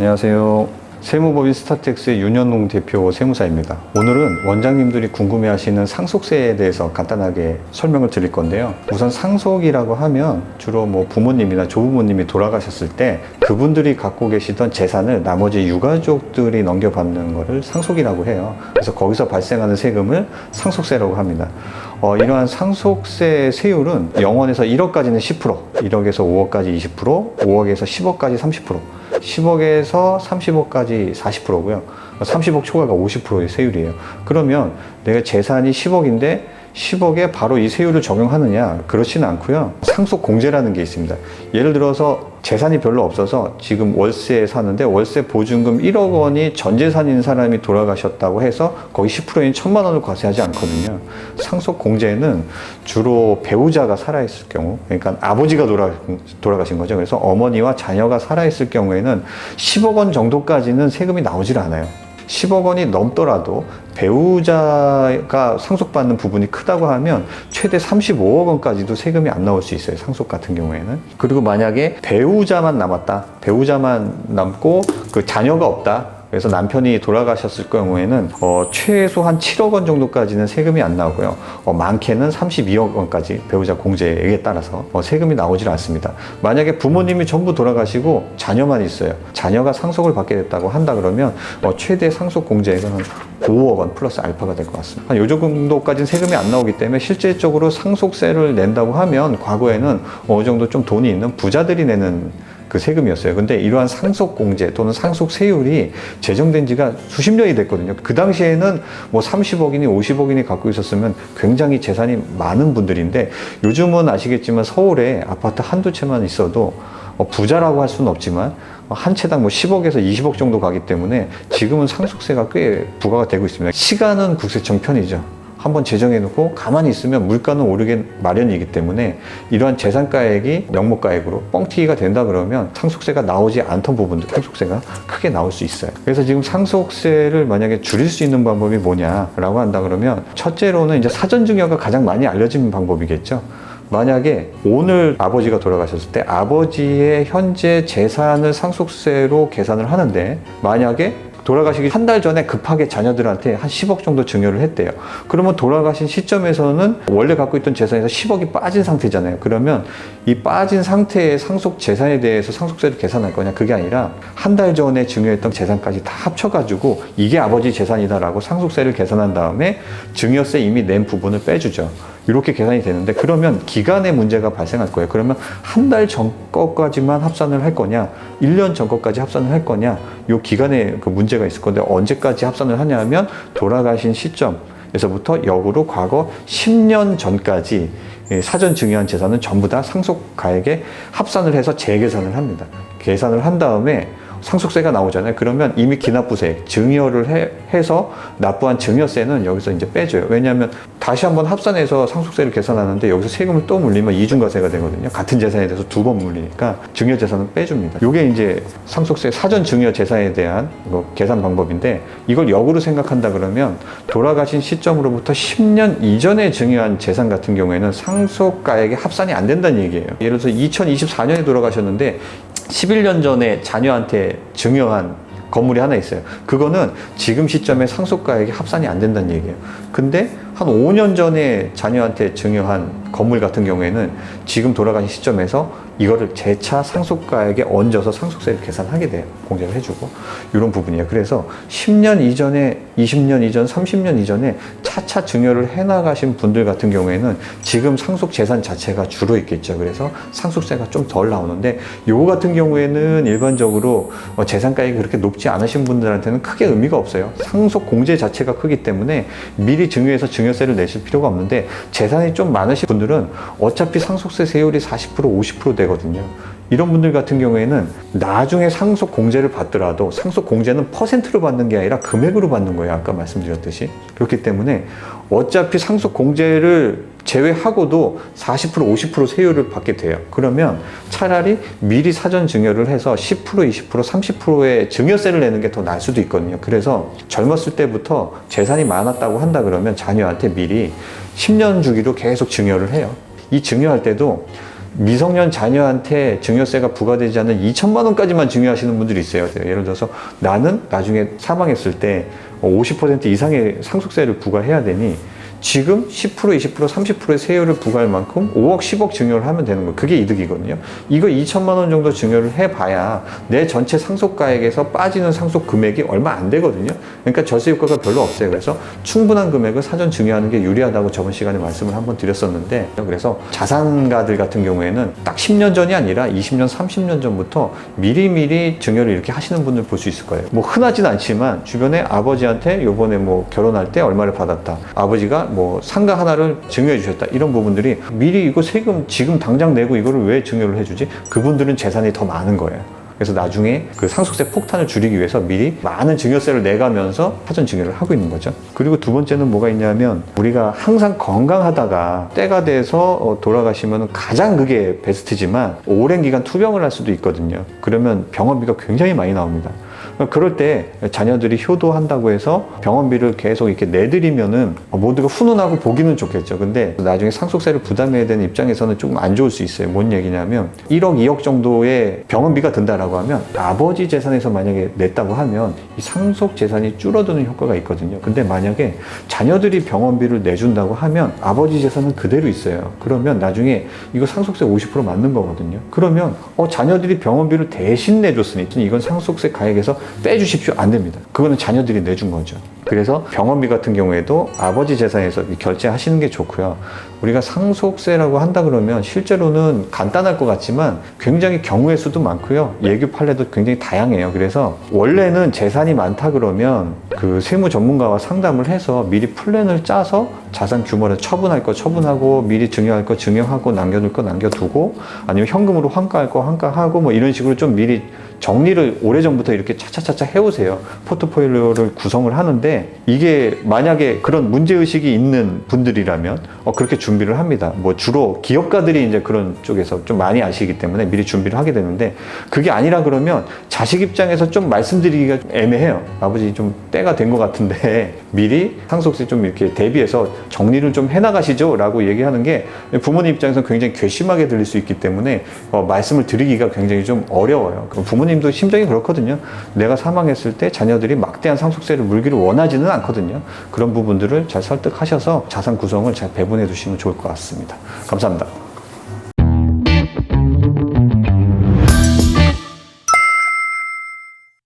안녕하세요. 세무법인 스타텍스의 윤현웅 대표 세무사입니다. 오늘은 원장님들이 궁금해하시는 상속세에 대해서 간단하게 설명을 드릴 건데요. 우선 상속이라고 하면 주로 부모님이나 조부모님이 돌아가셨을 때 그분들이 갖고 계시던 재산을 나머지 유가족들이 넘겨받는 것을 상속이라고 해요. 그래서 거기서 발생하는 세금을 상속세라고 합니다. 이러한 상속세 세율은 0원에서 1억까지는 10%, 1억에서 5억까지 20%, 5억에서 10억까지 30%, 10억에서 30억까지 40%고요. 30억 초과가 50%의 세율이에요. 그러면 내가 재산이 10억인데 10억에 바로 이 세율을 적용하느냐? 그렇지는 않고요. 상속 공제라는 게 있습니다. 예를 들어서 재산이 별로 없어서 지금 월세에 사는데 월세 보증금 1억 원이 전 재산인 사람이 돌아가셨다고 해서 거의 10%인 1,000만 원을 과세하지 않거든요. 상속 공제는 주로 배우자가 살아있을 경우, 그러니까 아버지가 돌아가신 거죠. 그래서 어머니와 자녀가 살아있을 경우에는 10억 원 정도까지는 세금이 나오질 않아요. 10억 원이 넘더라도 배우자가 상속받는 부분이 크다고 하면 최대 35억 원까지도 세금이 안 나올 수 있어요. 상속 같은 경우에는. 그리고 만약에 배우자만 남았다. 배우자만 남고 그 자녀가 없다. 그래서 남편이 돌아가셨을 경우에는 최소한 7억 원 정도까지는 세금이 안 나오고요. 많게는 32억 원까지 배우자 공제액에 따라서 세금이 나오질 않습니다. 만약에 부모님이 전부 돌아가시고 자녀만 있어요. 자녀가 상속을 받게 됐다고 한다 그러면 최대 상속 공제액은 한 5억 원 플러스 알파가 될 것 같습니다. 한 요 정도까지는 세금이 안 나오기 때문에 실질적으로 상속세를 낸다고 하면 과거에는 어느 정도 좀 돈이 있는 부자들이 내는 그 세금이었어요. 근데 이러한 상속공제 또는 상속세율이 제정된 지가 수십 년이 됐거든요. 그 당시에는 30억이니 50억이니 갖고 있었으면 굉장히 재산이 많은 분들인데 요즘은 아시겠지만 서울에 아파트 한두 채만 있어도 부자라고 할 수는 없지만 한 채당 10억에서 20억 정도 가기 때문에 지금은 상속세가 꽤 부과가 되고 있습니다. 시간은 국세청 편이죠. 한번 제정해놓고 가만히 있으면 물가는 오르게 마련이기 때문에 이러한 재산가액이 명목가액으로 뻥튀기가 된다 그러면 상속세가 나오지 않던 부분도 상속세가 크게 나올 수 있어요. 그래서 지금 상속세를 만약에 줄일 수 있는 방법이 뭐냐라고 한다 그러면 첫째로는 이제 사전증여가 가장 많이 알려진 방법이겠죠. 만약에 오늘 아버지가 돌아가셨을 때 아버지의 현재 재산을 상속세로 계산을 하는데 만약에 돌아가시기 한 달 전에 급하게 자녀들한테 한 10억 정도 증여를 했대요. 그러면 돌아가신 시점에서는 원래 갖고 있던 재산에서 10억이 빠진 상태잖아요. 그러면 이 빠진 상태의 상속 재산에 대해서 상속세를 계산할 거냐? 그게 아니라 한 달 전에 증여했던 재산까지 다 합쳐가지고 이게 아버지 재산이다라고 상속세를 계산한 다음에 증여세 이미 낸 부분을 빼주죠. 이렇게 계산이 되는데 그러면 기간에 문제가 발생할 거예요. 그러면 한 달 전 거까지만 합산을 할 거냐 1년 전 거까지 합산을 할 거냐 이 기간에 그 문제가 있을 건데 언제까지 합산을 하냐 하면 돌아가신 시점에서부터 역으로 과거 10년 전까지 사전 증여한 재산은 전부 다 상속가액에 합산을 해서 재계산을 합니다. 계산을 한 다음에 상속세가 나오잖아요. 그러면 이미 기납부세 증여를 해서 납부한 증여세는 여기서 이제 빼줘요. 왜냐하면 다시 한번 합산해서 상속세를 계산하는데 여기서 세금을 또 물리면 이중과세가 되거든요. 같은 재산에 대해서 두 번 물리니까 증여재산은 빼줍니다. 이게 이제 상속세 사전 증여 재산에 대한 계산 방법인데 이걸 역으로 생각한다 그러면 돌아가신 시점으로부터 10년 이전에 증여한 재산 같은 경우에는 상속가액에 합산이 안 된다는 얘기예요. 예를 들어서 2024년에 돌아가셨는데 11년 전에 자녀한테 증여한 건물이 하나 있어요. 그거는 지금 시점에 상속가액이 합산이 안 된다는 얘기예요. 근데 한 5년 전에 자녀한테 증여한 건물 같은 경우에는 지금 돌아가신 시점에서 이거를 재차 상속가액에 얹어서 상속세를 계산하게 돼요. 공제를 해주고 이런 부분이에요. 그래서 10년 이전에 20년 이전 30년 이전에 차차 증여를 해나가신 분들 같은 경우에는 지금 상속 재산 자체가 줄어 있겠죠. 그래서 상속세가 좀 덜 나오는데 요거 같은 경우에는 일반적으로 재산가액이 그렇게 높지 않으신 분들한테는 크게 의미가 없어요. 상속 공제 자체가 크기 때문에 미리 증여해서 증여세를 내실 필요가 없는데 재산이 좀 많으신 분들은 어차피 상속세 세율이 40% 50% 되거든요. 이런 분들 같은 경우에는 나중에 상속 공제를 받더라도 상속 공제는 퍼센트로 받는 게 아니라 금액으로 받는 거예요. 아까 말씀드렸듯이. 그렇기 때문에 어차피 상속 공제를 제외하고도 40% 50% 세율을 받게 돼요. 그러면 차라리 미리 사전 증여를 해서 10% 20% 30%의 증여세를 내는 게 더 나을 수도 있거든요. 그래서 젊었을 때부터 재산이 많았다고 한다 그러면 자녀한테 미리 10년 주기로 계속 증여를 해요. 이 증여할 때도 미성년 자녀한테 증여세가 부과되지 않는 2천만 원까지만 증여하시는 분들이 있어요. 예를 들어서 나는 나중에 사망했을 때 50% 이상의 상속세를 부과해야 되니 지금 10%, 20%, 30%의 세율을 부과할 만큼 5억, 10억 증여를 하면 되는 거예요. 그게 이득이거든요. 이거 2천만 원 정도 증여를 해봐야 내 전체 상속가액에서 빠지는 상속 금액이 얼마 안 되거든요. 그러니까 절세 효과가 별로 없어요. 그래서 충분한 금액을 사전 증여하는 게 유리하다고 저번 시간에 말씀을 한번 드렸었는데, 그래서 자산가들 같은 경우에는 딱 10년 전이 아니라 20년, 30년 전부터 미리미리 증여를 이렇게 하시는 분들 볼 수 있을 거예요. 뭐 흔하진 않지만 주변에 아버지한테 요번에 뭐 결혼할 때 얼마를 받았다, 아버지가 뭐 상가 하나를 증여해 주셨다, 이런 부분들이 미리 이거 세금 지금 당장 내고 이거를 왜 증여를 해주지? 그분들은 재산이 더 많은 거예요. 그래서 나중에 그 상속세 폭탄을 줄이기 위해서 미리 많은 증여세를 내가면서 사전 증여를 하고 있는 거죠. 그리고 두 번째는 뭐가 있냐면, 우리가 항상 건강하다가 때가 돼서 돌아가시면 가장 그게 베스트지만 오랜 기간 투병을 할 수도 있거든요. 그러면 병원비가 굉장히 많이 나옵니다. 그럴 때 자녀들이 효도한다고 해서 병원비를 계속 이렇게 내드리면은 모두가 훈훈하고 보기는 좋겠죠. 근데 나중에 상속세를 부담해야 되는 입장에서는 조금 안 좋을 수 있어요. 뭔 얘기냐면 1억, 2억 정도의 병원비가 든다라고 하면 아버지 재산에서 만약에 냈다고 하면 이 상속 재산이 줄어드는 효과가 있거든요. 근데 만약에 자녀들이 병원비를 내준다고 하면 아버지 재산은 그대로 있어요. 그러면 나중에 이거 상속세 50% 맞는 거거든요. 그러면 자녀들이 병원비를 대신 내줬으니 이건 상속세 가액에서 빼주십시오. 안 됩니다. 그거는 자녀들이 내준 거죠. 그래서 병원비 같은 경우에도 아버지 재산에서 결제하시는 게 좋고요. 우리가 상속세라고 한다 그러면 실제로는 간단할 것 같지만 굉장히 경우의 수도 많고요. 예규 판례도 굉장히 다양해요. 그래서 원래는 재산이 많다 그러면 그 세무 전문가와 상담을 해서 미리 플랜을 짜서 자산 규모를 처분할 거 처분하고, 미리 증여할 거 증여하고, 남겨둘 거 남겨두고, 아니면 현금으로 환가할 거 환가하고, 뭐 이런 식으로 좀 미리 정리를 오래전부터 이렇게 차차차차 해오세요. 포트폴리오를 구성을 하는데, 이게 만약에 그런 문제의식이 있는 분들이라면 그렇게 준비를 합니다. 뭐 주로 기업가들이 이제 그런 쪽에서 좀 많이 아시기 때문에 미리 준비를 하게 되는데, 그게 아니라 그러면 자식 입장에서 좀 말씀드리기가 애매해요. 아버지 좀 때가 된 것 같은데 미리 상속세 좀 이렇게 대비해서 정리를 좀 해나가시죠 라고 얘기하는 게 부모님 입장에서 굉장히 괘씸하게 들릴 수 있기 때문에 말씀을 드리기가 굉장히 좀 어려워요. 부모님도 심정이 그렇거든요. 내가 사망했을 때 자녀들이 막대한 상속세를 물기를 원하지는 않거든요. 그런 부분들을 잘 설득하셔서 자산 구성을 잘 배분해 두시면 좋을 것 같습니다. 감사합니다.